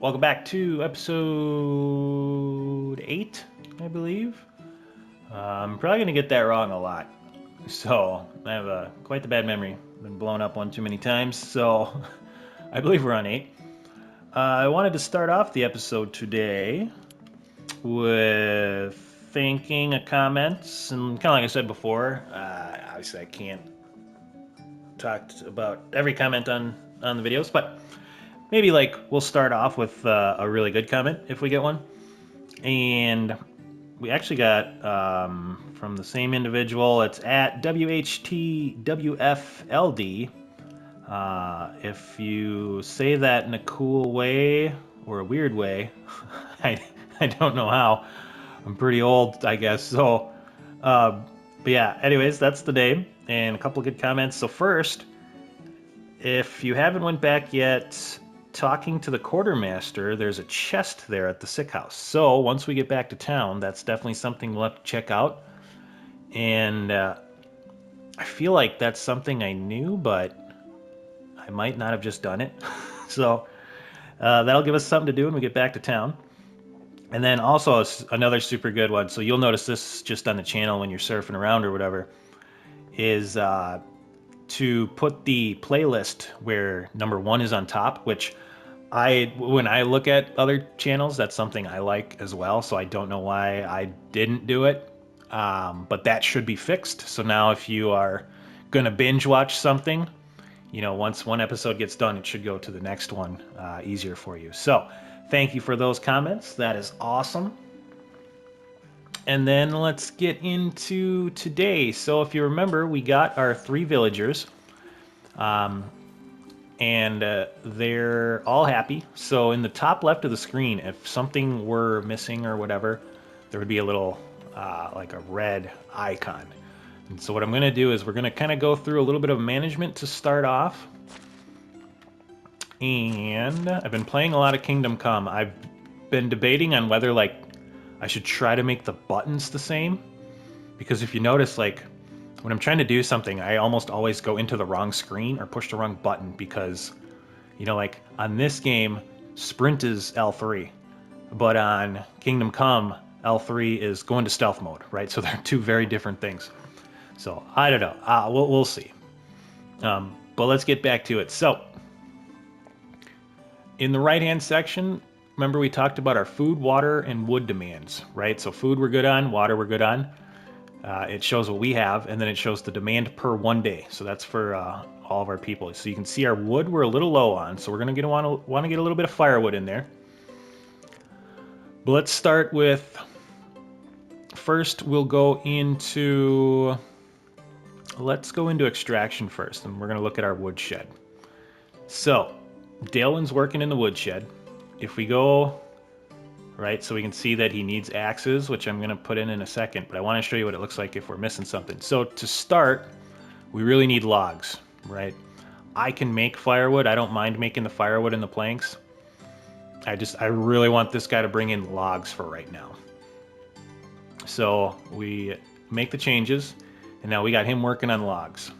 Welcome back to episode 8, I believe. I'm probably going to get that wrong a lot. So, I have quite the bad memory. Been blown up one too many times, so I believe we're on 8. I wanted to start off the episode today with thanking a comments, and kind of like I said before, obviously I can't talk about every comment on the videos, but maybe like we'll start off with a really good comment if we get one. And we actually got from the same individual. It's at WHTWFLD. If you say that in a cool way or a weird way, I, I don't know how. I'm pretty old, I guess. So, but yeah, anyways, that's the name and a couple of good comments. So first, if you haven't went back yet, talking to the quartermaster, there's a chest there at the sick house. So once we get back to town, that's definitely something we'll have to check out. And I feel like that's something I knew, but I might not have just done it. So that'll give us something to do when we get back to town. And then also another super good one. So you'll notice this just on the channel when you're surfing around or whatever, is to put the playlist where number 1 is on top, which when I look at other channels, that's something I like as well. So I don't know why I didn't do it, but that should be fixed. So now if you are gonna binge watch something, you know, once one episode gets done, it should go to the next one easier for you. So thank you for those comments. That is awesome. And then let's get into today. So if you remember, we got our 3 villagers. And they're all happy. So in the top left of the screen, if something were missing or whatever, there would be a little like a red icon. And so what I'm going to do is we're going to kind of go through a little bit of management to start off. And I've been playing a lot of Kingdom Come. I've been debating on whether like I should try to make the buttons the same, because if you notice, like when I'm trying to do something, I almost always go into the wrong screen or push the wrong button because, you know, like on this game, sprint is L3, but on Kingdom Come, L3 is going to stealth mode, right? So they're 2 very different things. So I don't know. We'll see. But let's get back to it. So in the right-hand section, remember we talked about our food, water, and wood demands, right? So food we're good on, water we're good on. It shows what we have, and then it shows the demand per 1 day. So that's for all of our people. So you can see our wood we're a little low on, so we're going to want to get a little bit of firewood in there. But let's start with, first we'll go into, let's go into extraction first, and we're going to look at our woodshed. So Dalen's working in the woodshed. If we go right, so we can see that he needs axes, which I'm going to put in a second, but I want to show you what it looks like if we're missing something. So to start, we really need logs, right? I can make firewood. I don't mind making the firewood and the planks. I really want this guy to bring in logs for right now. So we make the changes, and now we got him working on logs.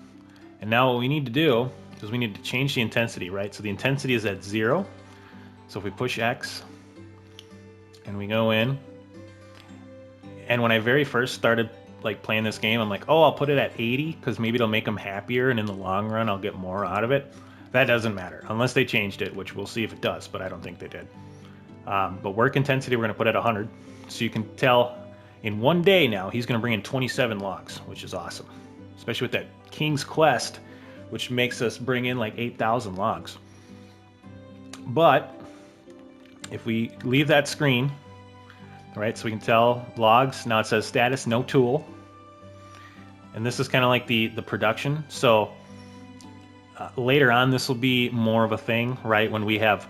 And now what we need to do is we need to change the intensity, right? So the intensity is at 0. So if we push X, and we go in, and when I very first started like playing this game, I'm like, oh, I'll put it at 80 because maybe it'll make them happier, and in the long run I'll get more out of it. That doesn't matter unless they changed it, which we'll see if it does, but I don't think they did. But work intensity we're going to put at 100, so you can tell in 1 day now he's going to bring in 27 logs, which is awesome, especially with that King's Quest, which makes us bring in like 8,000 logs. But if we leave that screen, right, so we can tell logs, now it says status, no tool. And this is kind of like the production. So later on, this will be more of a thing, right, when we have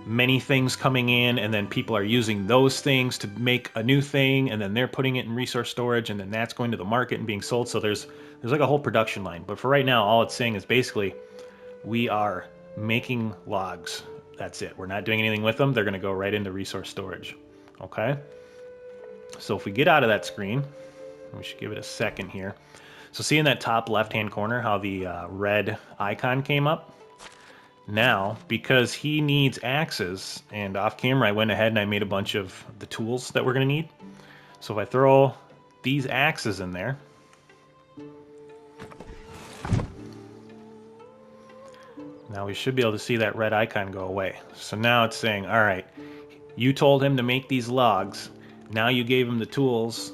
many things coming in, and then people are using those things to make a new thing, and then they're putting it in resource storage, and then that's going to the market and being sold. So there's like a whole production line. But for right now, all it's saying is basically we are making logs. That's it. We're not doing anything with them. They're going to go right into resource storage. Okay? So if we get out of that screen, we should give it a second here. So see in that top left-hand corner how the red icon came up? Now, because he needs axes, and off camera I went ahead and I made a bunch of the tools that we're going to need. So if I throw these axes in there, now we should be able to see that red icon go away. So now it's saying, all right, you told him to make these logs. Now you gave him the tools,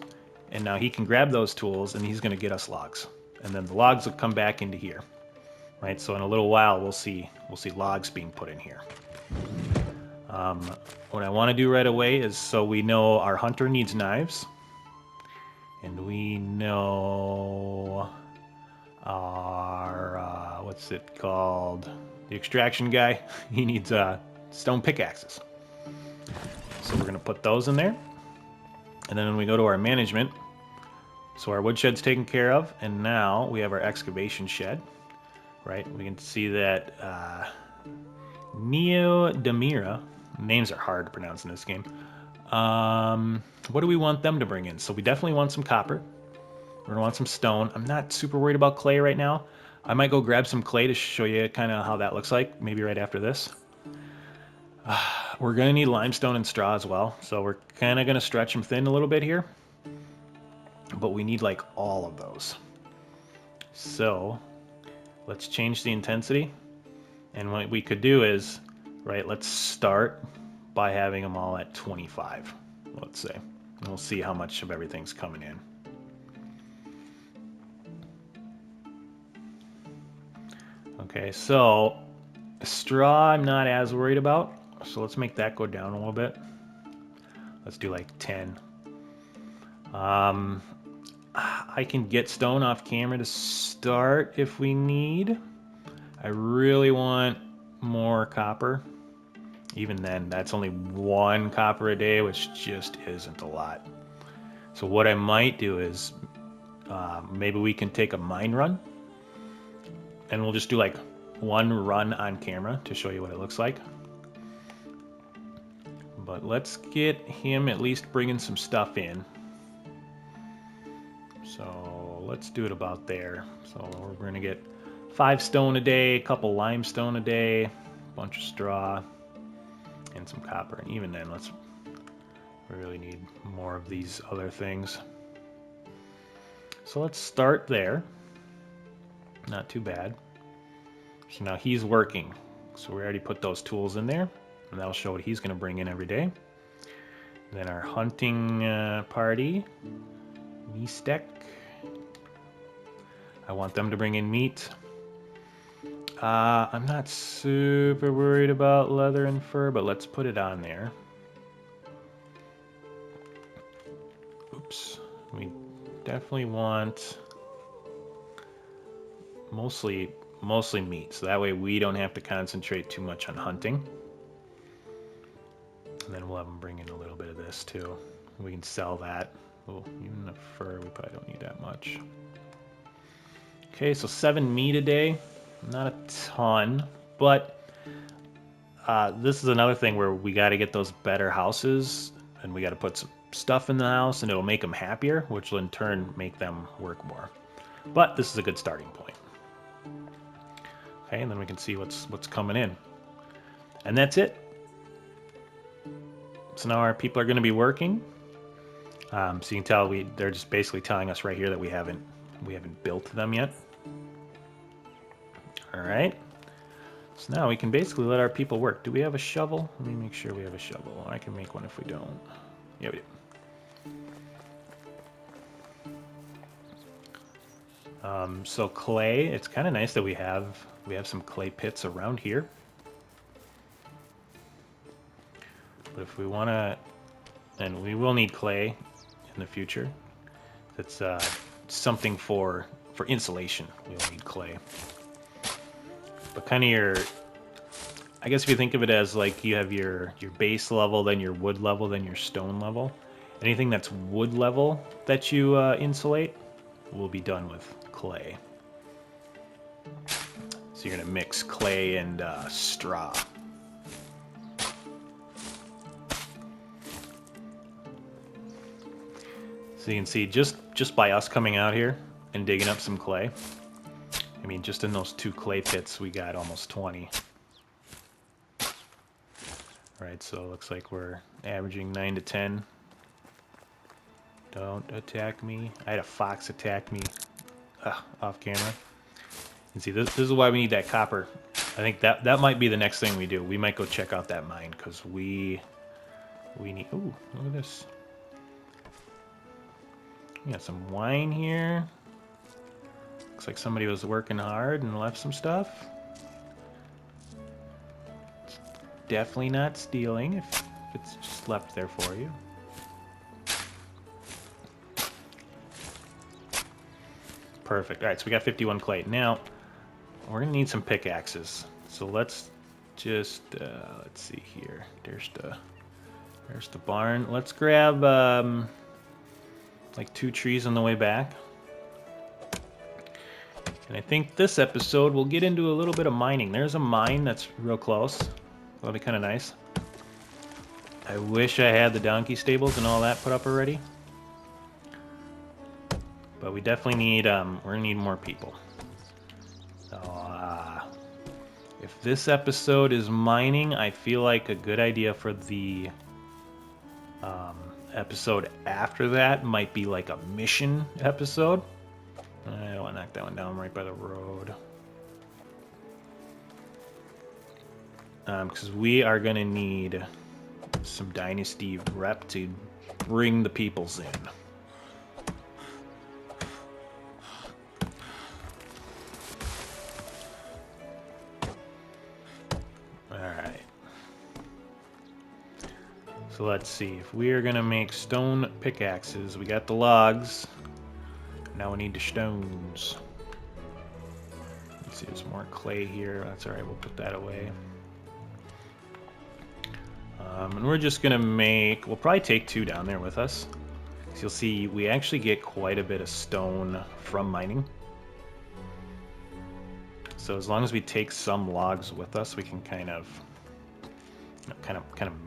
and now he can grab those tools, and he's going to get us logs. And then the logs will come back into here, right? So in a little while, we'll see logs being put in here. What I want to do right away is, so we know our hunter needs knives, and we know our what's it called? The extraction guy. He needs stone pickaxes. So we're going to put those in there. And then when we go to our management, so our woodshed's taken care of, and now we have our excavation shed, right? We can see that Neodamira, names are hard to pronounce in this game. What do we want them to bring in? So we definitely want some copper. We're going to want some stone. I'm not super worried about clay right now. I might go grab some clay to show you kind of how that looks like, maybe right after this. We're going to need limestone and straw as well, so we're kind of going to stretch them thin a little bit here. But we need like all of those. So let's change the intensity. And what we could do is, right, let's start by having them all at 25, let's say. And we'll see how much of everything's coming in. Okay, so straw I'm not as worried about. So let's make that go down a little bit. Let's do like 10. I can get stone off camera to start if we need. I really want more copper. Even then, that's only 1 copper a day, which just isn't a lot. So what I might do is maybe we can take a mine run, and we'll just do like 1 run on camera to show you what it looks like. But let's get him at least bringing some stuff in. So let's do it about there. So we're going to get 5 stone a day, a couple limestone a day, a bunch of straw, and some copper. And even then, we really need more of these other things. So let's start there. Not too bad. So now he's working. So we already put those tools in there, and that'll show what he's going to bring in every day. Then our hunting party, Mistek. I want them to bring in meat. I'm not super worried about leather and fur, but let's put it on there. Oops. We definitely want mostly meat, so that way we don't have to concentrate too much on hunting. And then we'll have them bring in a little bit of this too. We can sell that. Oh, even the fur, we probably don't need that much. Okay, so 7 meat a day. Not a ton, but this is another thing where we got to get those better houses, and we got to put some stuff in the house, and it'll make them happier, which will in turn make them work more. But this is a good starting point. Okay, and then we can see what's coming in. And that's it. So now our people are going to be working. So you can tell they're just basically telling us right here that we haven't built them yet. All right. So now we can basically let our people work. Do we have a shovel? Let me make sure we have a shovel. I can make one if we don't. Yeah, we do. So clay, it's kind of nice that we have some clay pits around here. But if we want to, and we will need clay in the future. That's something for insulation. We'll need clay. But kind of I guess if you think of it as like you have your base level, then your wood level, then your stone level. Anything that's wood level that you insulate will be done with clay. So you're going to mix clay and straw. So you can see just by us coming out here and digging up some clay, I mean, just in those 2 clay pits, we got almost 20. Right, so it looks like we're averaging 9 to 10. Don't attack me. I had a fox attack me off camera. And see, this is why we need that copper. I think that might be the next thing we do. We might go check out that mine, because we need... Ooh, look at this. We got some wine here. Looks like somebody was working hard and left some stuff. It's definitely not stealing if it's just left there for you. Perfect. All right, so we got 51 clay. Now, we're going to need some pickaxes. So let's just, let's see here. There's the barn. Let's grab, like 2 trees on the way back. And I think this episode we'll get into a little bit of mining. There's a mine that's real close. That'll be kind of nice. I wish I had the donkey stables and all that put up already. But we definitely need, we're gonna need more people. So, if this episode is mining, I feel like a good idea for the episode after that might be like a mission episode. I don't want to knock that one down right by the road. Because we are going to need some Dynasty rep to bring the peoples in. Alright. So let's see. If we are going to make stone pickaxes, we got the logs. Now we need the stones. Let's see, there's more clay here. That's alright, we'll put that away. And we're just gonna make, we'll probably take 2 down there with us. So you'll see we actually get quite a bit of stone from mining. So as long as we take some logs with us, we can kind of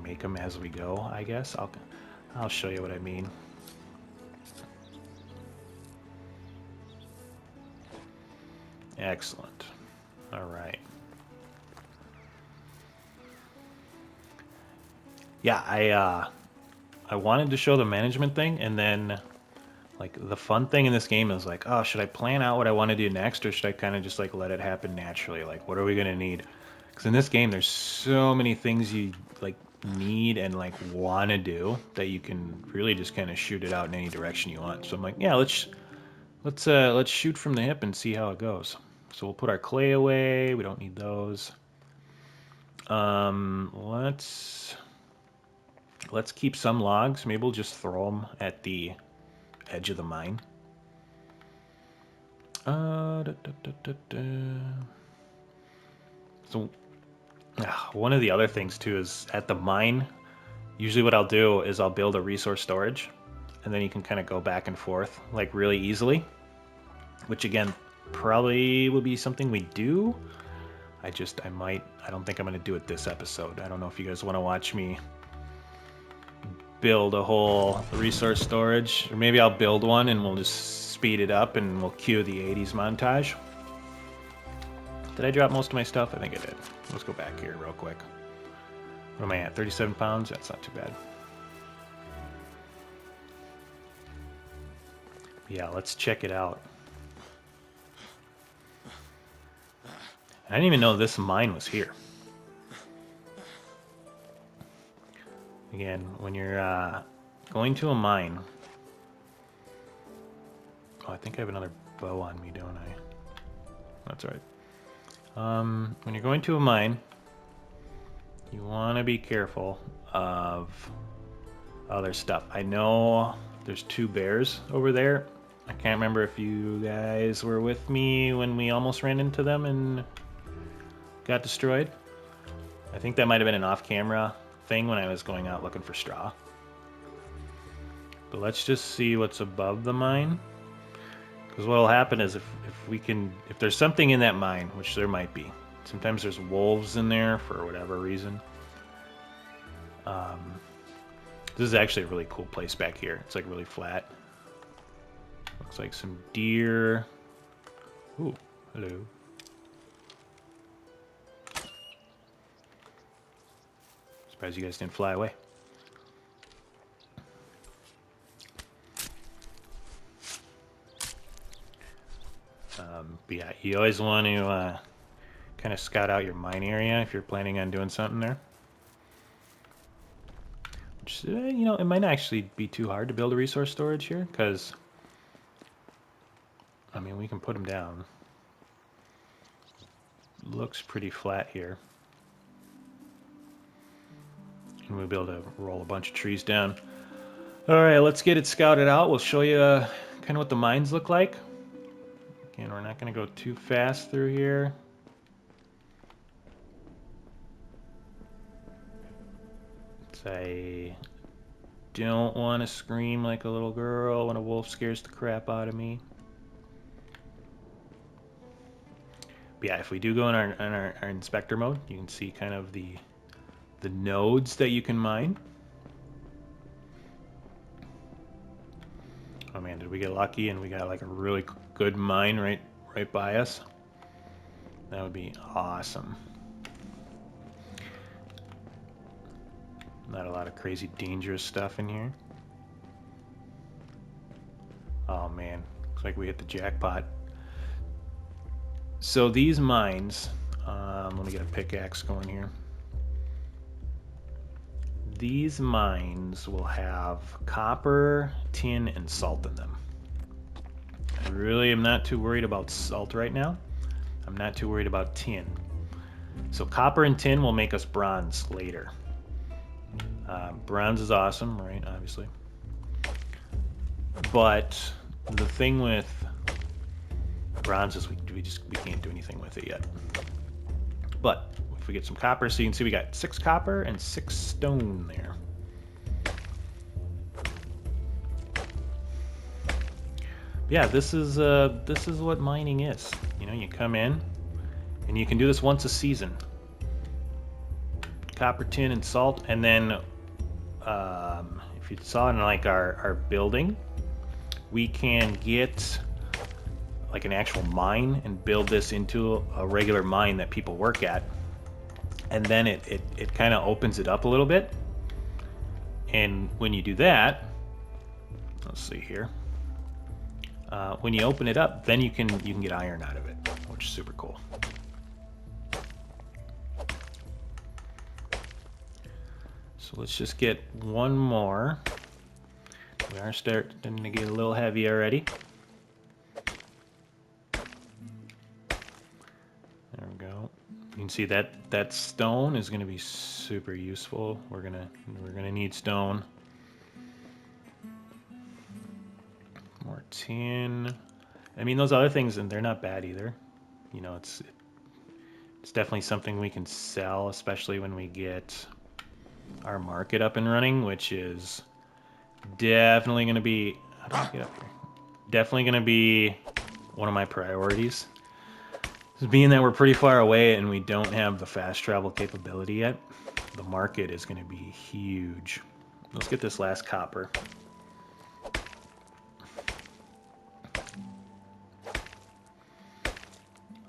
make them as we go, I guess. I'll show you what I mean. Excellent. All right. Yeah, I wanted to show the management thing, and then like the fun thing in this game is like, oh, should I plan out what I want to do next, or should I kind of just like let it happen naturally? Like, what are we gonna need? Because in this game, there's so many things you like need and like want to do that you can really just kind of shoot it out in any direction you want. So I'm like, yeah, let's shoot from the hip and see how it goes. So we'll put our clay away. We don't need those. Let's keep some logs. Maybe we'll just throw them at the edge of the mine. So one of the other things too is at the mine, usually what I'll do is I'll build a resource storage, and then you can kind of go back and forth like really easily, which again probably will be something we do. I don't think I'm going to do it this episode. I don't know if you guys want to watch me build a whole resource storage, or maybe I'll build one and we'll just speed it up and we'll cue the 80s montage. Did I drop most of my stuff? I think I did. Let's go back here real quick. What am I at? 37 pounds? That's not too bad. Yeah, let's check it out. I didn't even know this mine was here. Again, when you're going to a mine... Oh, I think I have another bow on me, don't I? That's all right. When you're going to a mine, you want to be careful of other stuff. I know there's 2 bears over there. I can't remember if you guys were with me when we almost ran into them and got destroyed. I think that might have been an off-camera thing when I was going out looking for straw. But let's just see what's above the mine. Because what will happen is if there's something in that mine, which there might be. Sometimes there's wolves in there for whatever reason. This is actually a really cool place back here. It's like really flat. Looks like some deer. Ooh, hello. Surprised you guys didn't fly away. But yeah, you always want to kind of scout out your mine area if you're planning on doing something there. Which, you know, it might not actually be too hard to build a resource storage here, because, I mean, we can put them down. Looks pretty flat here. And we'll be able to roll a bunch of trees down. Alright, let's get it scouted out. We'll show you kind of what the mines look like. Again, we're not going to go too fast through here. I don't want to scream like a little girl when a wolf scares the crap out of me. But yeah, if we do go in our inspector mode, you can see kind of the nodes that you can mine. Oh man, did we get lucky and we got like a really good mine right by us? That would be awesome. Not a lot of crazy dangerous stuff in here. Oh man, looks like we hit the jackpot. So these mines, let me get a pickaxe going here. These mines will have copper, tin, and salt in them. I really am not too worried about salt right now. I'm not too worried about tin. So copper and tin will make us bronze later. Bronze is awesome, right? Obviously. But the thing with bronze is we can't do anything with it yet. But if we get some copper, so you can see we got 6 copper and 6 stone there. Yeah, this is what mining is. You know, you come in, and you can do this once a season. Copper, tin, and salt, and then if you saw in like our building, we can get like an actual mine and build this into a regular mine that people work at, and then it kind of opens it up a little bit. And when you do that, let's see here. When you open it up, then you can get iron out of it, which is super cool. So let's just get one more. We are starting to get a little heavy already. There we go. You can see that stone is going to be super useful. We're gonna need stone. More tin. I mean, those other things, and they're not bad either. You know, it's definitely something we can sell, especially when we get our market up and running, which is definitely going to be, how do I get up here? Definitely going to be one of my priorities. Being that we're pretty far away and we don't have the fast travel capability yet, the market is going to be huge. Let's get this last copper.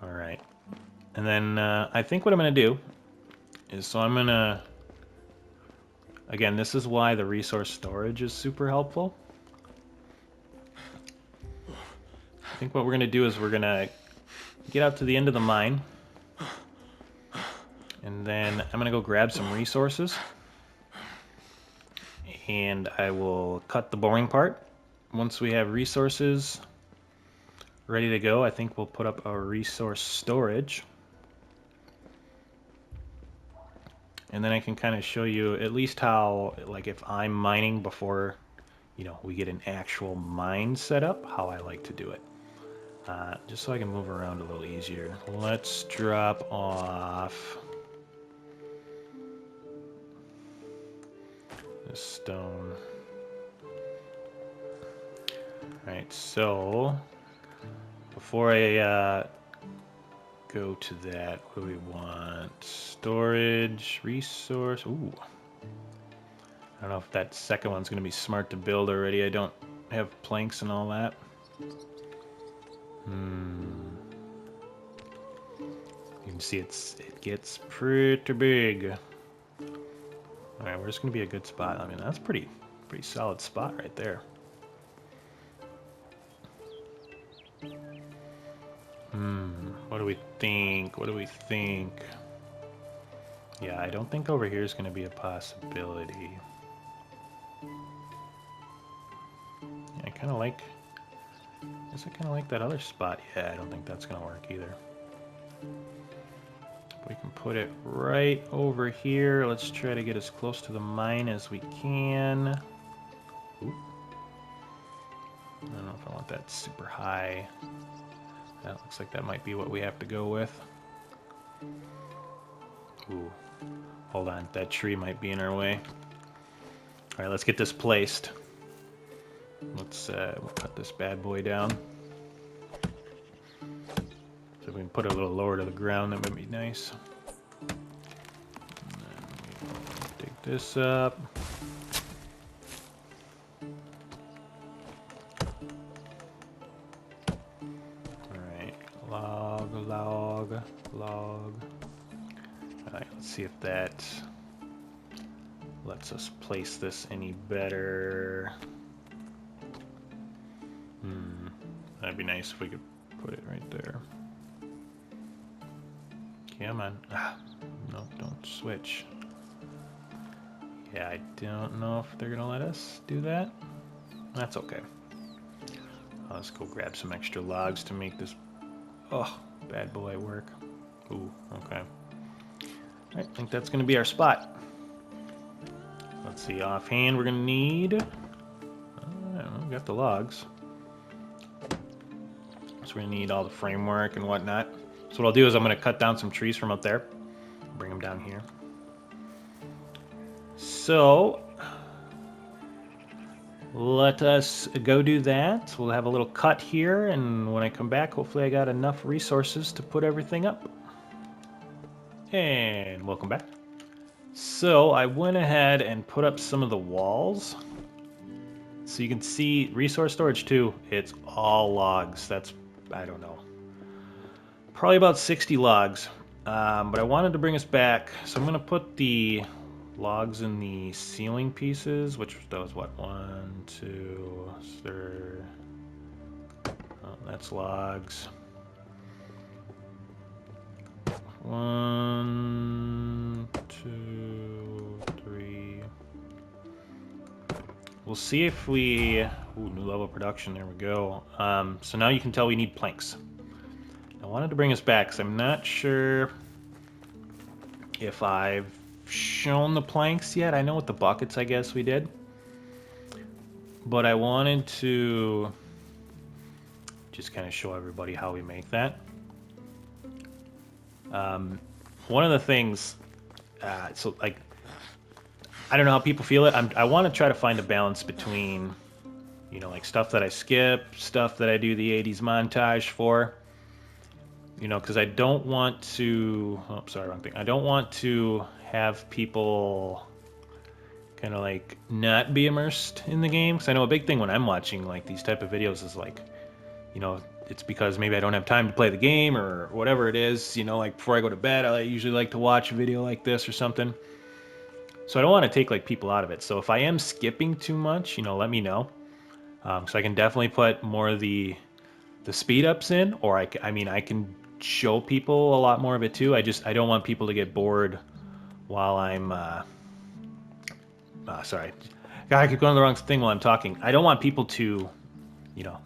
All right. And then I think what I'm going to do is, so I'm going to, again, this is why the resource storage is super helpful. I think what we're going to do is we're going to get out to the end of the mine. And then I'm going to go grab some resources. And I will cut the boring part. Once we have resources ready to go, I think we'll put up our resource storage. And then I can kind of show you at least how, like if I'm mining before, you know, we get an actual mine set up, how I like to do it. Just so I can move around a little easier. Let's drop off this stone. Alright, so before I go to that, what do we want? Storage, resource. Ooh. I don't know if that second one's going to be smart to build already. I don't have planks and all that. You can see it gets pretty big. right, where's going to be a good spot? I mean, that's pretty solid spot right there. What do we think? What do we think? Yeah, I don't think over here is going to be a possibility. Yeah, I kind of like... I guess I kind of like that other spot. Yeah, I don't think that's going to work either. We can put it right over here. Let's try to get as close to the mine as we can. Ooh. I don't know if I want that super high. That looks like that might be what we have to go with. Ooh. Hold on, that tree might be in our way. All right, let's get this placed. Let's we'll cut this bad boy down. So if we can put it a little lower to the ground, that would be nice. And then we dig this up. All right, log. All right, let's see if that lets us place this any better. That'd be nice if we could put it right there. Come on. Nope, don't switch. Yeah, I don't know if they're gonna let us do that. That's okay. Let's go grab some extra logs to make this bad boy work. Ooh, okay. I think that's gonna be our spot. Let's see, offhand we're gonna need... I don't know, we got the logs. So we're gonna need all the framework and whatnot. So what I'll do is I'm gonna cut down some trees from up there, bring them down here. So let us go do that. We'll have a little cut here, and when I come back, hopefully I got enough resources to put everything up. And welcome back. So I went ahead and put up some of the walls. So you can see resource storage 2, it's all logs. That's, I don't know, probably about 60 logs. But I wanted to bring us back, so I'm going to put the logs in the ceiling pieces, which does what? 1, 2, 3. Oh, that's logs. 1, 2, 3. We'll see if we... Ooh, new level production, there we go. So now you can tell we need planks. I wanted to bring us back, because I'm not sure if I've shown the planks yet. I know with the buckets, I guess we did. But I wanted to just kind of show everybody how we make that. One of the things, so like, I don't know how people feel it. I want to try to find a balance between, you know, like stuff that I skip, stuff that I do the 80s montage for. You know, because I don't want to... Oh, sorry, wrong thing. I don't want to have people kind of like not be immersed in the game. Because I know a big thing when I'm watching like these type of videos is like, you know, it's because maybe I don't have time to play the game or whatever it is. You know, like before I go to bed, I usually like to watch a video like this or something. So I don't want to take like people out of it. So if I am skipping too much, you know, let me know. So I can definitely put more of the speed ups in, or I mean, I can show people a lot more of it too. I don't want people to get bored while I'm, sorry. God, I keep going to the wrong thing while I'm talking. I don't want people to, you know,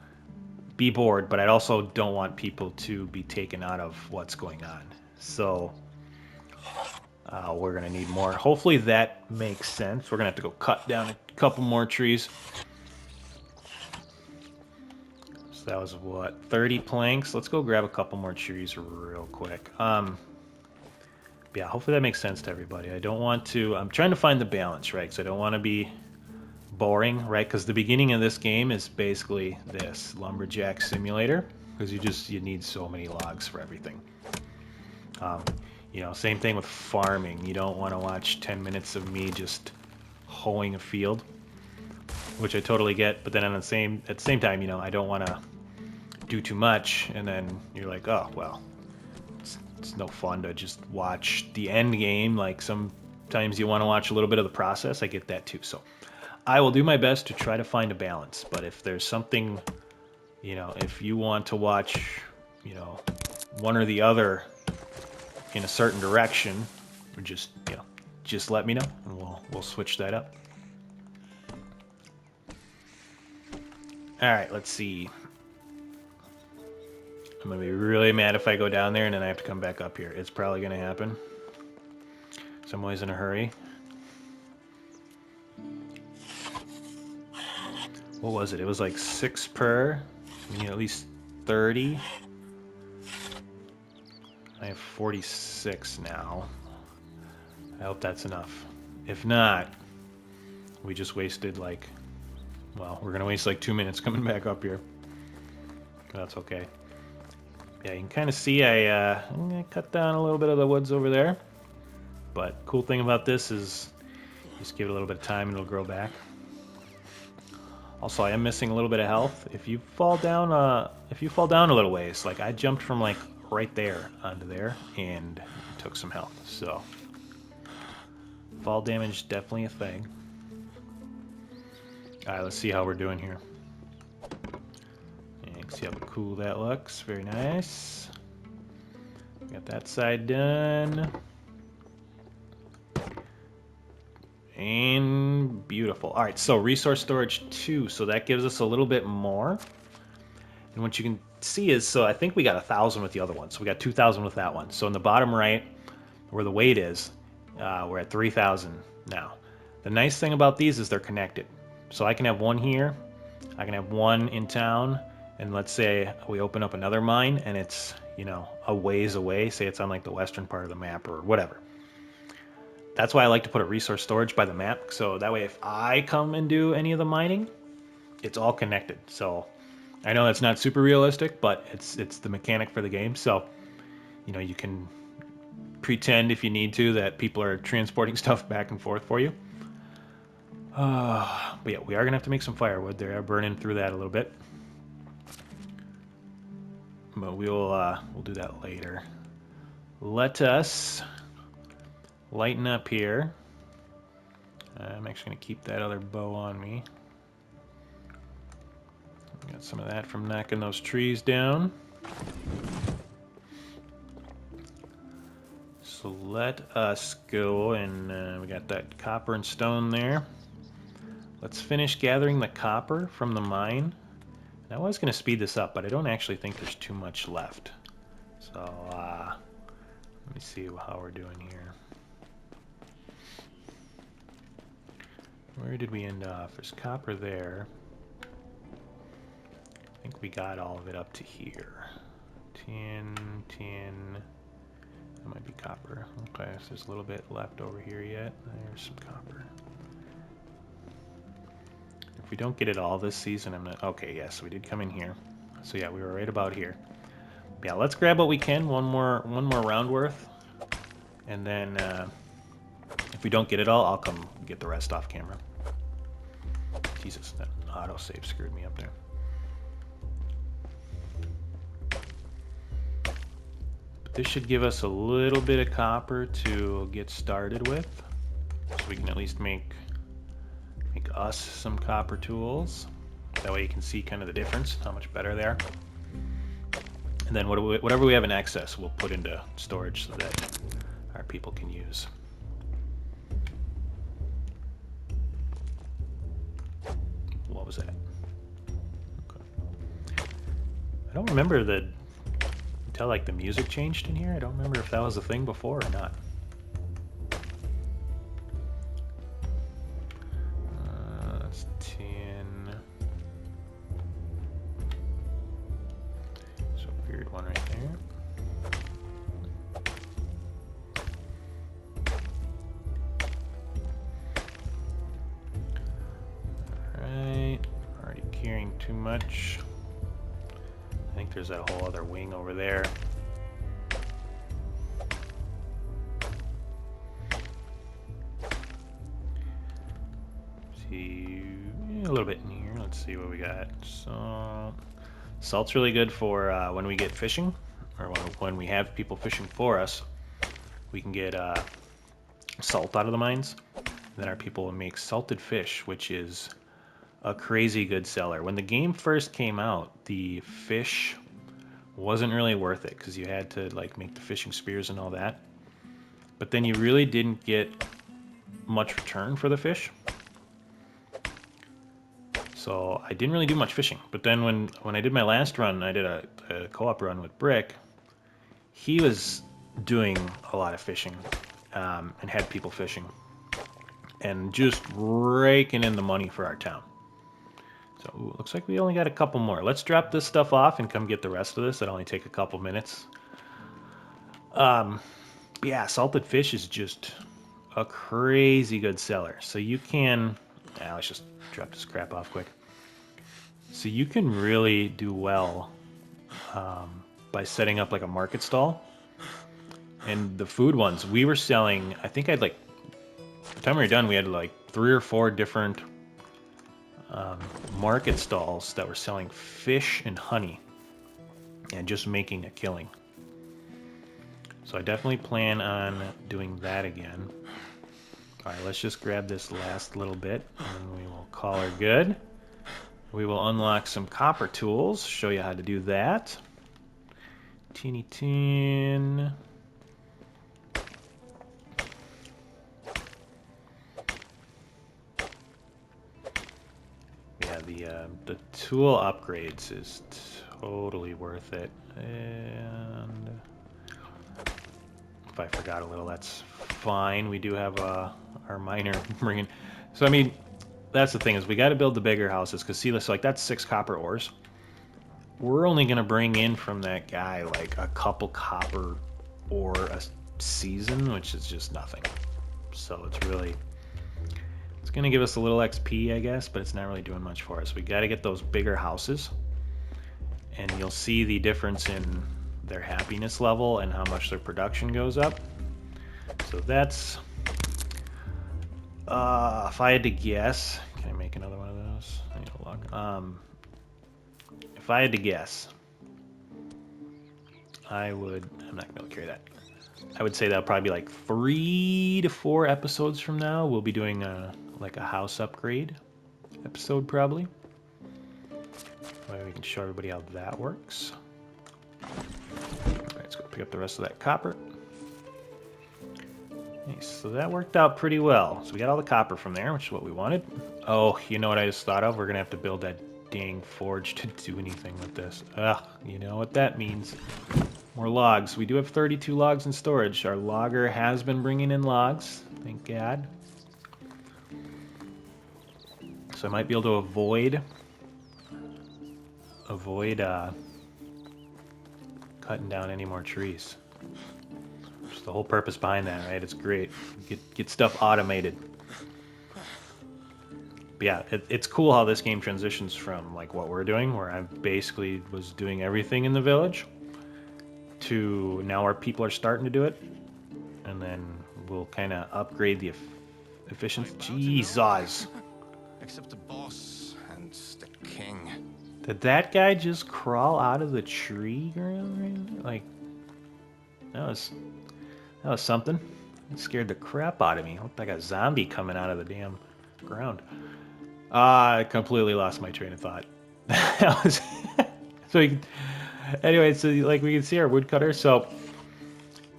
be bored, but I also don't want people to be taken out of what's going on. So we're going to need more. Hopefully that makes sense. We're going to have to go cut down a couple more trees. So that was what, 30 planks? Let's go grab a couple more trees real quick. Yeah, hopefully that makes sense to everybody. I don't want to... I'm trying to find the balance, right? Because I don't want to be boring, right? Because the beginning of this game is basically this lumberjack simulator, because you need so many logs for everything. You know, same thing with farming. You don't want to watch 10 minutes of me just hoeing a field, which I totally get. But then at the same time, you know, I don't want to do too much, and then you're like, oh well, it's no fun to just watch the end game like some sometimes you want to watch a little bit of the process. I get that too. So I will do my best to try to find a balance. But if there's something, you know, if you want to watch, you know, one or the other in a certain direction, or just, you know, just let me know and we'll switch that up. All right, let's see. I'm gonna be really mad if I go down there and then I have to come back up here. It's probably gonna happen. So I'm always in a hurry. What was it? It was like 6 per. So we need at least 30. I have 46 now. I hope that's enough. If not, we just wasted like, well, we're gonna waste like 2 minutes coming back up here. That's okay. Yeah, you can kind of see I'm gonna cut down a little bit of the woods over there. But cool thing about this is just give it a little bit of time and it'll grow back. Also, I am missing a little bit of health. If you fall down a little ways, like I jumped from like right there onto there and took some health. So fall damage definitely a thing. All right, let's see how we're doing here. And see how cool that looks. Very nice. Got that side done. And beautiful. All right, so resource storage 2. So that gives us a little bit more. And what you can see is, so I think we got 1,000 with the other one. So we got 2,000 with that one. So in the bottom right, where the weight is, we're at 3,000 now. The nice thing about these is they're connected. So I can have one here, I can have one in town, and let's say we open up another mine and it's, you know, a ways away. Say it's on like the western part of the map or whatever. That's why I like to put a resource storage by the map. So that way if I come and do any of the mining, it's all connected. So I know that's not super realistic, but it's the mechanic for the game. So, you know, you can pretend if you need to that people are transporting stuff back and forth for you. But yeah, we are gonna have to make some firewood. They're burning through that a little bit, but we'll do that later. Let us lighten up here. I'm actually gonna keep that other bow on me. Got some of that from knocking those trees down. So let us go and we got that copper and stone there. Let's finish gathering the copper from the mine. I was going to speed this up, but I don't actually think there's too much left. So let me see how we're doing here. Where did we end off? There's copper there. I think we got all of it up to here. Tin. That might be copper. Okay, so there's a little bit left over here yet. There's some copper. If we don't get it all this season, I'm not... Okay, yes, we did come in here. So yeah, we were right about here. Yeah, let's grab what we can. One more round worth. And then if we don't get it all, I'll come get the rest off camera. Jesus, that autosave screwed me up there. But this should give us a little bit of copper to get started with. So we can at least make us some copper tools. That way you can see kind of the difference, how much better they are. And then whatever we have in excess, we'll put into storage so that our people can use. What was that? Okay. I don't remember until like the music changed in here. I don't remember if that was a thing before or not. That's 10. It's a weird one right there. Alright, already carrying too much. I think there's that whole other wing over there. See, a little bit in here. Let's see what we got. So, salt's really good for when we get fishing, or when we have people fishing for us. We can get salt out of the mines. Then our people will make salted fish, which is a crazy good seller. When the game first came out, the fish wasn't really worth it because you had to like make the fishing spears and all that. But then you really didn't get much return for the fish. So I didn't really do much fishing. But then when I did my last run, I did a co-op run with Brick. He was doing a lot of fishing and had people fishing. And just raking in the money for our town. So ooh, looks like we only got a couple more. Let's drop this stuff off and come get the rest of this. It'll only take a couple minutes. Yeah, salted fish is just a crazy good seller. So you can... let's just drop this crap off quick. So you can really do well by setting up like a market stall. And the food ones, we were selling... I think I'd like... By the time we were done, we had like 3 or 4 different market stalls that were selling fish and honey and just making a killing. So I definitely plan on doing that again. All right, let's just grab this last little bit and we will call her good. We will unlock some copper tools, show you how to do that. Teeny tin. Yeah, the tool upgrades is totally worth it. And if I forgot a little, that's fine. We do have our miner bringing. So I mean, that's the thing is we got to build the bigger houses because see this like that's 6 copper ores. We're only gonna bring in from that guy like a couple copper ore a season, which is just nothing. So it's really going to give us a little XP, I guess, but it's not really doing much for us. We got to get those bigger houses, and you'll see the difference in their happiness level and how much their production goes up. So that's, if I had to guess, can I make another one of those? I need a log. If I had to guess, I'm not going to be able to carry that. I would say that'll probably be like 3 to 4 episodes from now. We'll be doing like a house upgrade episode probably. We can show everybody how that works. Alright, let's go pick up the rest of that copper. Nice, so that worked out pretty well. So we got all the copper from there, which is what we wanted. Oh, you know what I just thought of? We're gonna have to build that dang forge to do anything with this. Ugh, you know what that means. More logs. We do have 32 logs in storage. Our logger has been bringing in logs, thank God. So I might be able to avoid cutting down any more trees. Just the whole purpose behind that, right? It's great. Get stuff automated. But yeah, it's cool how this game transitions from like what we're doing, where I basically was doing everything in the village, to now our people are starting to do it, and then we'll kind of upgrade the efficiency. Jesus. Except the boss and the king. Did that guy just crawl out of the tree? Like, that was something. It scared the crap out of me. It looked like a zombie coming out of the damn ground. I completely lost my train of thought. That was anyway, so like we can see our woodcutter. So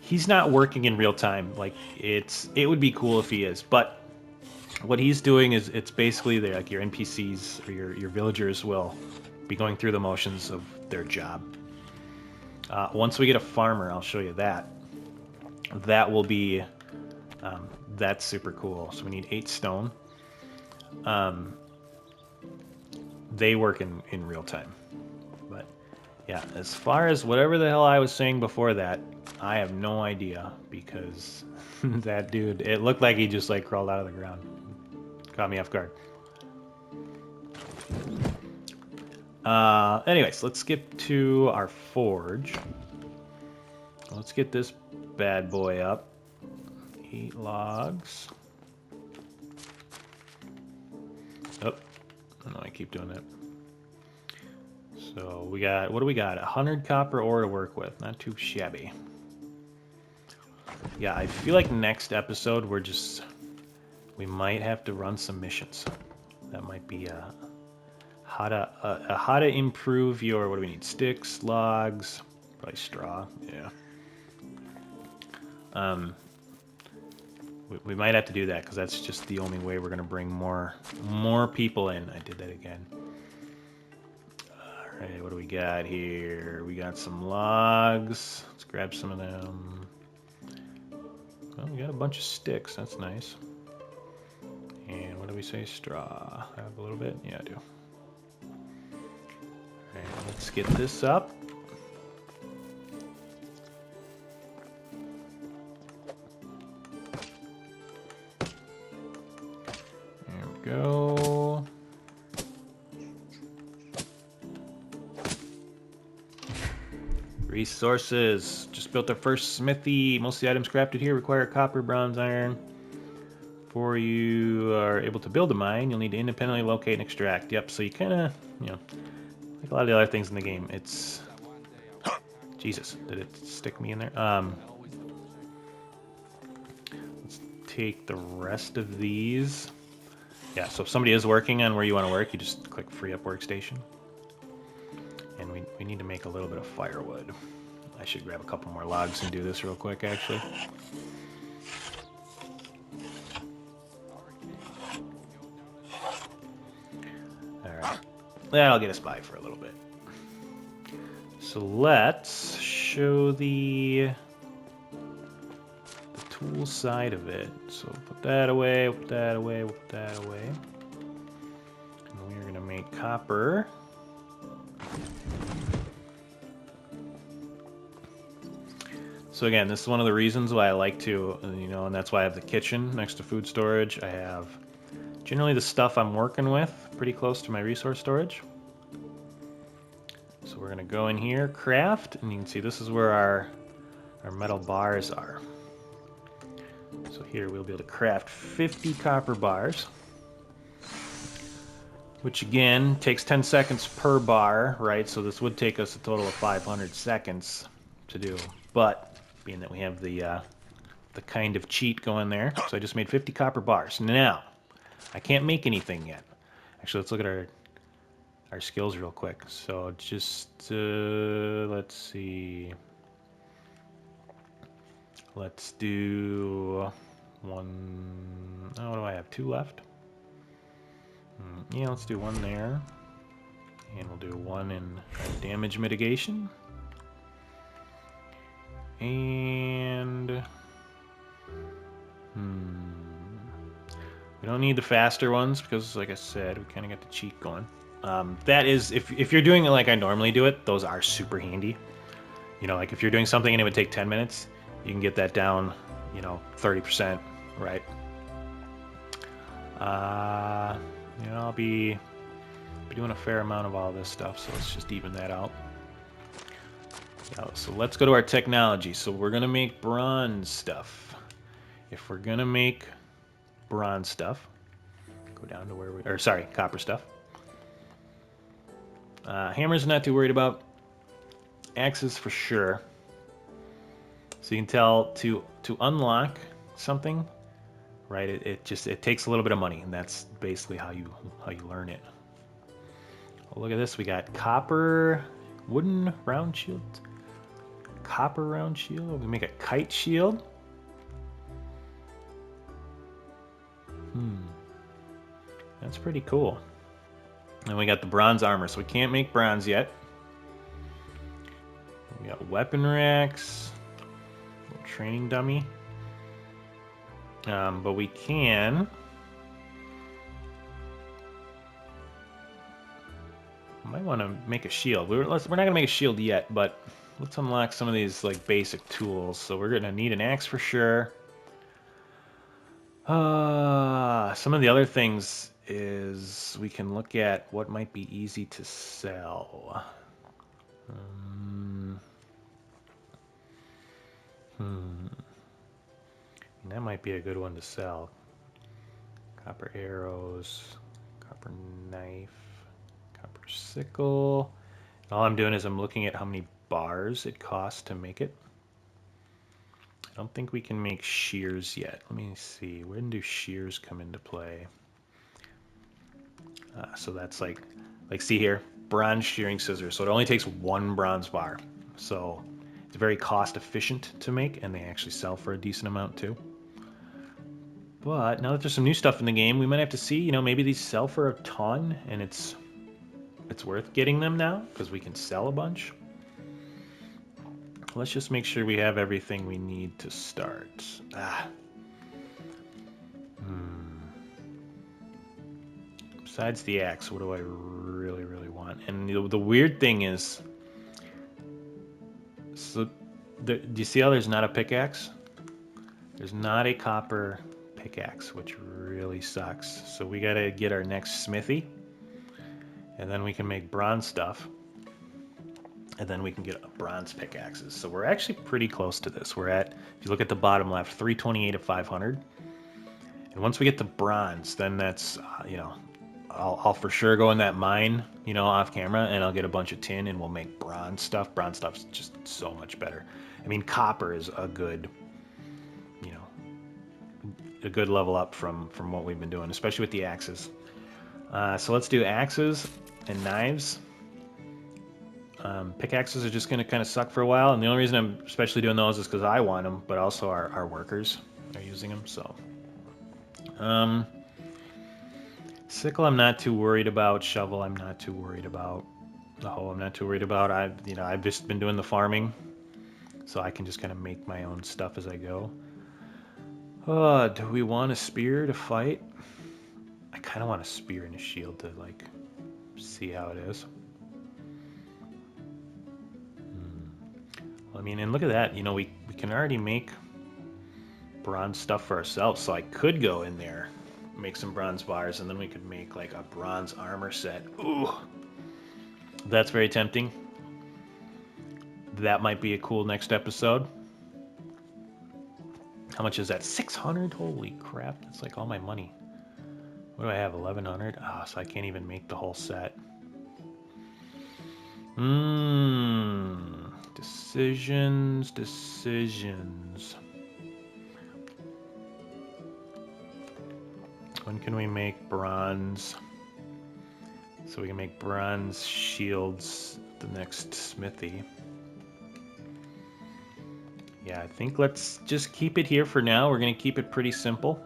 he's not working in real time. Like it would be cool if he is, but what he's doing is it's basically like your NPCs or your villagers will be going through the motions of their job. Once we get a farmer, I'll show you that. That will be that's super cool. So we need 8 stone. They work in real time. But yeah, as far as whatever the hell I was saying before that, I have no idea because that dude, it looked like he just like crawled out of the ground. Caught me off guard. Anyways, let's get to our forge. Let's get this bad boy up. 8 logs. Oh, no, I keep doing that. So we got, what do we got? 100 copper ore to work with. Not too shabby. Yeah, I feel like next episode we might have to run some missions. That might be how to improve your, what do we need? Sticks, logs, probably straw. Yeah. We might have to do that because that's just the only way we're gonna bring more people in. I did that again. All right, what do we got here? We got some logs. Let's grab some of them. Well, we got a bunch of sticks. That's nice. And what do we say? Straw. I have a little bit. Yeah, I do. All right, let's get this up. There we go. Resources. Just built our first smithy. Most of the items crafted here require copper, bronze, iron. Before you are able to build a mine, you'll need to independently locate and extract. Yep, so you kind of, like a lot of the other things in the game, it's... Jesus, did it stick me in there? Let's take the rest of these. Yeah, so if somebody is working on where you want to work, you just click free up workstation. And we need to make a little bit of firewood. I should grab a couple more logs and do this real quick, actually. Alright. That'll get us by for a little bit. So let's show the tool side of it. So put that away, put that away, put that away. And we're going to make copper. So again, this is one of the reasons why I like to, and that's why I have the kitchen next to food storage. I have generally the stuff I'm working with pretty close to my resource storage. So we're gonna go in here, craft, and you can see this is where our metal bars are. So here we'll be able to craft 50 copper bars, which again takes 10 seconds per bar, right? So this would take us a total of 500 seconds to do, but being that we have the kind of cheat going there. So I just made 50 copper bars. Now, I can't make anything yet. Actually, let's look at our skills real quick. So just, let's see. Let's do one, oh, what do I have, 2 left? Yeah, let's do 1 there. And we'll do 1 in damage mitigation. And we don't need the faster ones because, like I said, we kind of got the cheat going. That is, if you're doing it like I normally do it, those are super handy. Like if you're doing something and it would take 10 minutes, you can get that down, 30%, right? I'll be doing a fair amount of all this stuff, so let's just even that out. So let's go to our technology. So we're gonna make bronze stuff. If we're gonna make bronze stuff, go down to where copper stuff. Hammers, not too worried about. Axes for sure. So you can tell to unlock something, right? It takes a little bit of money, and that's basically how you learn it. Well, look at this. We got copper, wooden round shield, copper round shield. We make a kite shield. That's pretty cool. And we got the bronze armor, so we can't make bronze yet. We got weapon racks, little training dummy. But we can. Might want to make a shield. We're not gonna make a shield yet, but let's unlock some of these like basic tools. So we're gonna need an axe for sure. Some of the other things is we can look at what might be easy to sell. That might be a good one to sell. Copper arrows, copper knife, copper sickle. All I'm doing is I'm looking at how many bars it costs to make it. I don't think we can make shears yet. Let me see. When do shears come into play? So that's like see here, bronze shearing scissors. So it only takes one bronze bar. So it's very cost efficient to make, and they actually sell for a decent amount too. But now that there's some new stuff in the game, we might have to see, you know, maybe these sell for a ton, and it's worth getting them now because we can sell a bunch. Let's just make sure we have everything we need to start. Besides the axe, what do I really, really want? And the weird thing is, so do you see how there's not a pickaxe? There's not a copper pickaxe, which really sucks. So we gotta get our next smithy, and then we can make bronze stuff, and then we can get bronze pickaxes. So we're actually pretty close to this. We're at, if you look at the bottom left, 328 of 500. And once we get the bronze, then that's, you know, I'll for sure go in that mine, you know, off camera, and I'll get a bunch of tin, and we'll make bronze stuff. Bronze stuff's just so much better. I mean, copper is a good, you know, a good level up from what we've been doing, especially with the axes. So let's do axes and knives. Pickaxes are just going to kind of suck for a while, and the only reason I'm especially doing those is because I want them, but also our workers are using them. So, sickle I'm not too worried about. Shovel I'm not too worried about. The hoe I'm not too worried about. I've just been doing the farming, so I can just kind of make my own stuff as I go. Do we want a spear to fight? I kind of want a spear and a shield to like see how it is. I mean, and look at that. You know, we can already make bronze stuff for ourselves, so I could go in there, make some bronze bars, and then we could make like a bronze armor set. Ooh, that's very tempting. That might be a cool next episode. How much is that? 600? Holy crap, that's like all my money. What do I have, 1100? Ah, so I can't even make the whole set. Decisions. When can we make bronze? So we can make bronze shields the next smithy. Yeah, I think let's just keep it here for now. We're going to keep it pretty simple.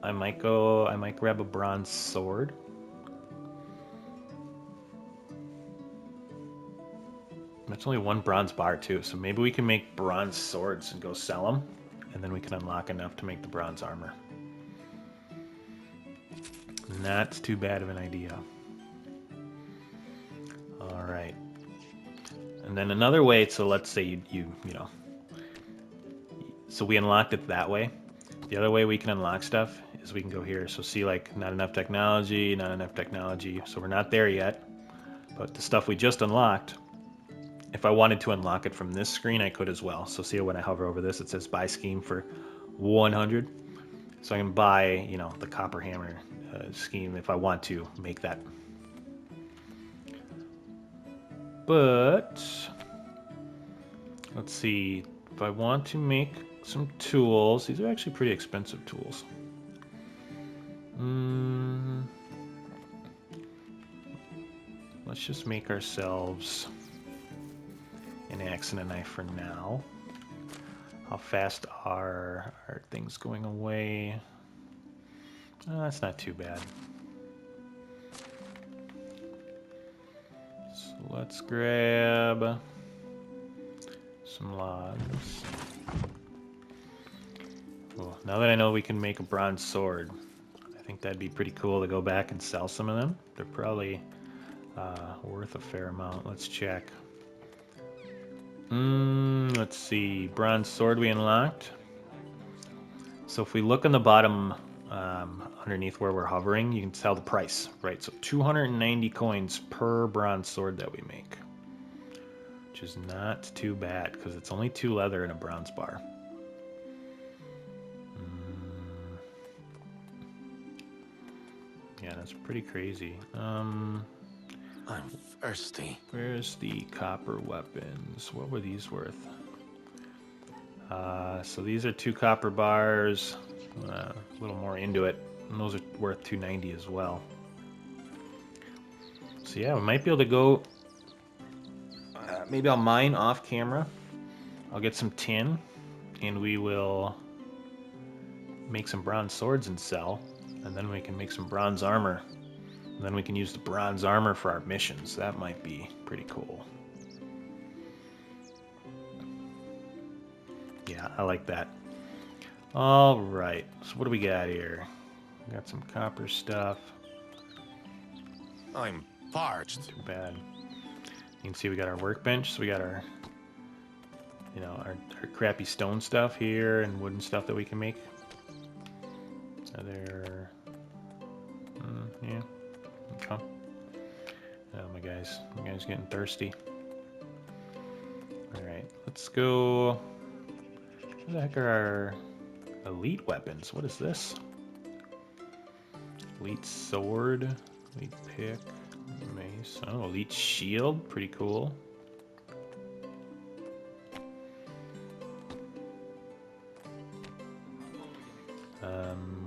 I might grab a bronze sword. That's only one bronze bar too, so maybe we can make bronze swords and go sell them, and then we can unlock enough to make the bronze armor. Not too bad of an idea. All right. And then another way, so let's say you know, so we unlocked it that way. The other way we can unlock stuff is we can go here. So see, like, not enough technology, not enough technology. So we're not there yet. But the stuff we just unlocked, if I wanted to unlock it from this screen, I could as well. So see, when I hover over this, it says buy scheme for 100. So I can buy, you know, the copper hammer scheme if I want to make that. But let's see, if I want to make some tools, these are actually pretty expensive tools. Let's just make ourselves an axe and a knife for now. How fast are things going away? That's not too bad. So let's grab some logs. Well, now that I know we can make a bronze sword, I think that'd be pretty cool to go back and sell some of them. They're probably worth a fair amount. Let's check. Let's see. Bronze sword we unlocked. So if we look on the bottom underneath where we're hovering, you can tell the price, right? So 290 coins per bronze sword that we make, which is not too bad because it's only 2 leather and a bronze bar. Yeah, that's pretty crazy. I'm thirsty. Where's the copper weapons? What were these worth? So these are 2 copper bars. A little more into it. And those are worth 290 as well. So yeah, we might be able to go... maybe I'll mine off camera. I'll get some tin. And we will make some bronze swords and sell. And then we can make some bronze armor. And then we can use the bronze armor for our missions. That might be pretty cool. Yeah, I like that. All right, so what do we got here? We got some copper stuff. I'm parched. Too bad. You can see we got our workbench. So we got our, you know, our crappy stone stuff here and wooden stuff that we can make. Other, yeah, okay. Oh, my guy's getting thirsty. All right, let's go. What the heck are our elite weapons? What is this? Elite sword, elite pick, mace. Oh, elite shield, pretty cool.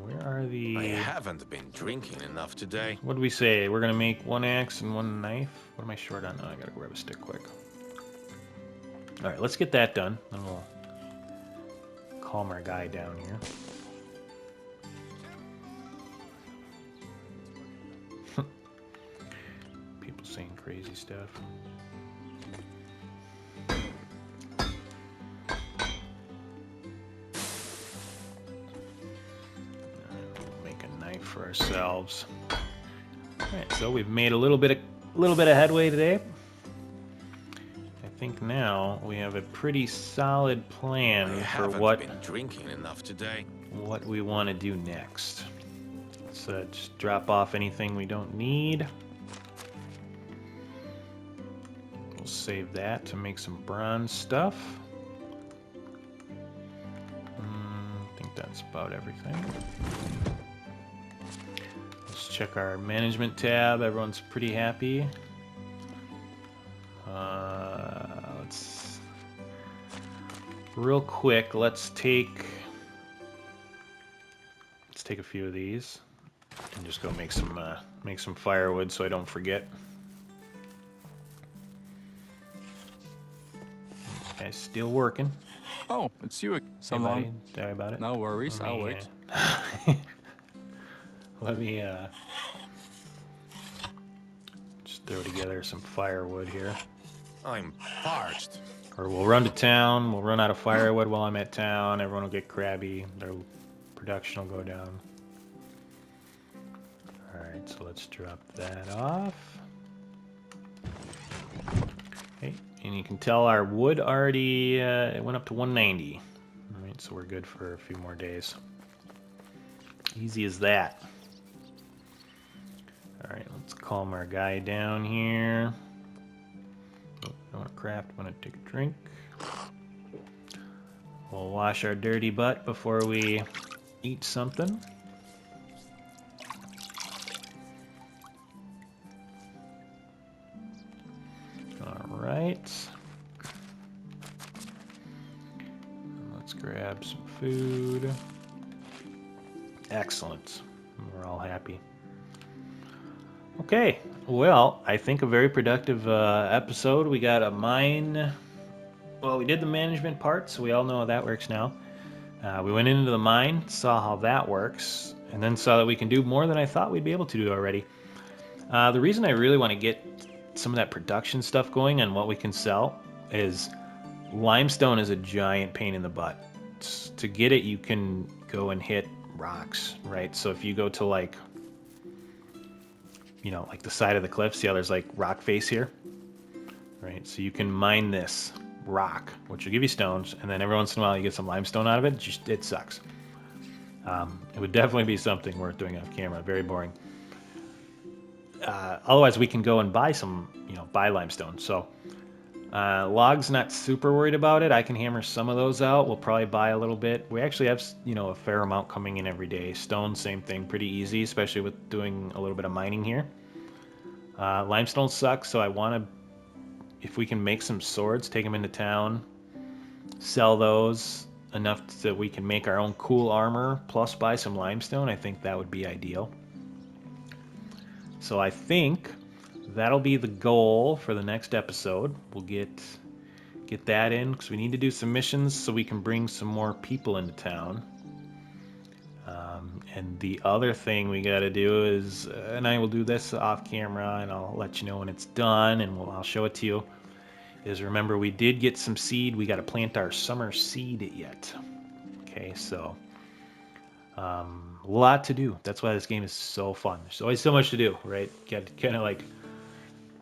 Where are the... I haven't been drinking enough today. What did we say? We're gonna make 1 axe and 1 knife. What am I short on? Oh, I gotta grab a stick quick. All right, let's get that done. Then we'll calm our guy down here. People saying crazy stuff. We'll make a knife for ourselves. All right, so we've made a little bit of headway today. I think now we have a pretty solid plan for what been drinking enough today. What we want to do next. Let's just drop off anything we don't need. We'll save that to make some bronze stuff. I think that's about everything. Let's check our management tab. Everyone's pretty happy. Let's real quick. Let's take a few of these and just go make some firewood so I don't forget. Guy's still working. Oh, it's you. So Hey, buddy. long. Sorry about it. No worries. I'll wait. Let me just throw together some firewood here. I'm parched. Or we'll run to town. We'll run out of firewood while I'm at town. Everyone will get crabby. Their production will go down. Alright, so let's drop that off. Okay, and you can tell our wood already it went up to 190. Alright, so we're good for a few more days. Easy as that. Alright, let's calm our guy down here. Oh, I want to craft, I want to take a drink. We'll wash our dirty butt before we eat something. Alright. Let's grab some food. Excellent. We're all happy. Okay, well, I think a very productive episode. We got a mine. Well, we did the management part, so we all know how that works now. We went into the mine, saw how that works, and then saw that we can do more than I thought we'd be able to do already. The reason I really want to get some of that production stuff going and what we can sell is limestone is a giant pain in the butt. To get it, you can go and hit rocks, right? So if you go to like the side of the cliff, see how there's like rock face here, right? So you can mine this rock, which will give you stones, and then every once in a while you get some limestone out of it. It sucks. It would definitely be something worth doing off camera. Very boring. Otherwise, we can go and buy buy limestone. So logs, not super worried about it. I can hammer some of those out. We'll probably buy a little bit. We actually have a fair amount coming in every day. Stone, same thing, pretty easy, especially with doing a little bit of mining here. Limestone sucks, so I want to, if we can make some swords, take them into town, sell those enough that we can make our own cool armor, plus buy some limestone. I think that would be ideal. So I think that'll be the goal for the next episode. We'll get that in because we need to do some missions so we can bring some more people into town. And the other thing we got to do is, and I will do this off camera, and I'll let you know when it's done, and I'll show it to you. Is remember we did get some seed. We got to plant our summer seed yet. Okay, so a lot to do. That's why this game is so fun. There's always so much to do, right? Got to kind of like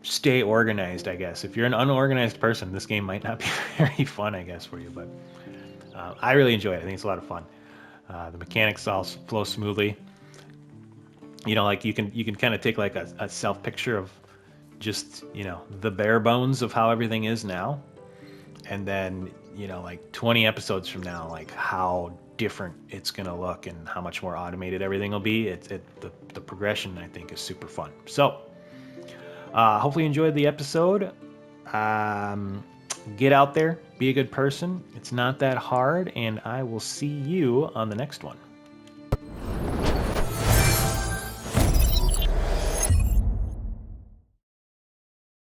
stay organized, I guess. If you're an unorganized person, this game might not be very fun, I guess, for you. But I really enjoy it. I think it's a lot of fun. The mechanics all flow smoothly. You know, like you can kind of take like a self picture of just, you know, the bare bones of how everything is now, and then, you know, like 20 episodes from now, like how different it's gonna look and how much more automated everything will be. The progression, I think, is super fun. So hopefully you enjoyed the episode. Get out there, be a good person. It's not that hard, and I will see you on the next one.